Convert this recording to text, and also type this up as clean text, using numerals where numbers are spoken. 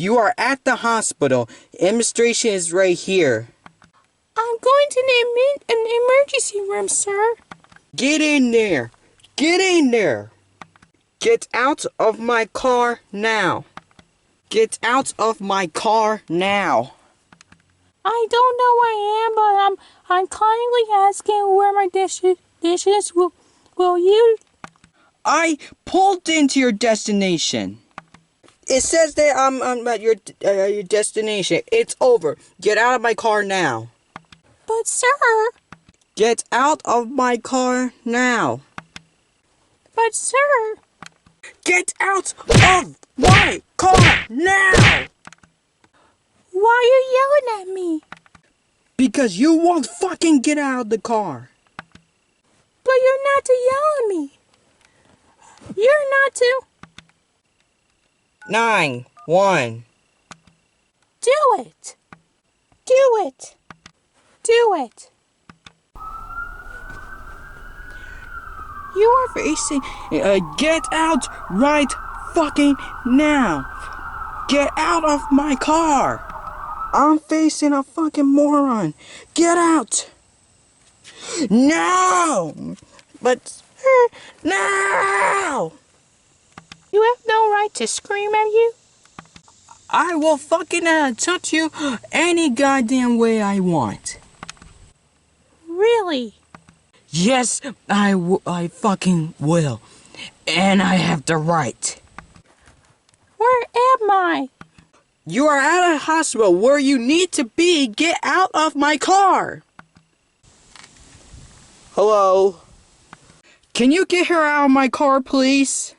You are at the hospital. Administration is right here. I'm going to an emergency room, sir. Get in there. Get in there. Get out of my car now. Get out of my car now. I don't know where I am, but I'm kindly asking where my dishes will you... I pulled into your destination. It says that I'm at your destination. It's over. Get out of my car now. But sir... Get out of my car now. But sir... Get out of my car now! Why are you yelling at me? Because you won't fucking get out of the car. But you're not to yell at me. You're not to... 9-1. Do it. Do it. Do it. You are facing... get out right fucking now. Get out of my car. I'm facing a fucking moron. Get out. No. But... no. You have no right to scream at you. I will fucking touch you any goddamn way I want. Really? Yes, I fucking will. And I have the right. Where am I? You are at a hospital where you need to be. Get out of my car. Hello? Can you get her out of my car, please?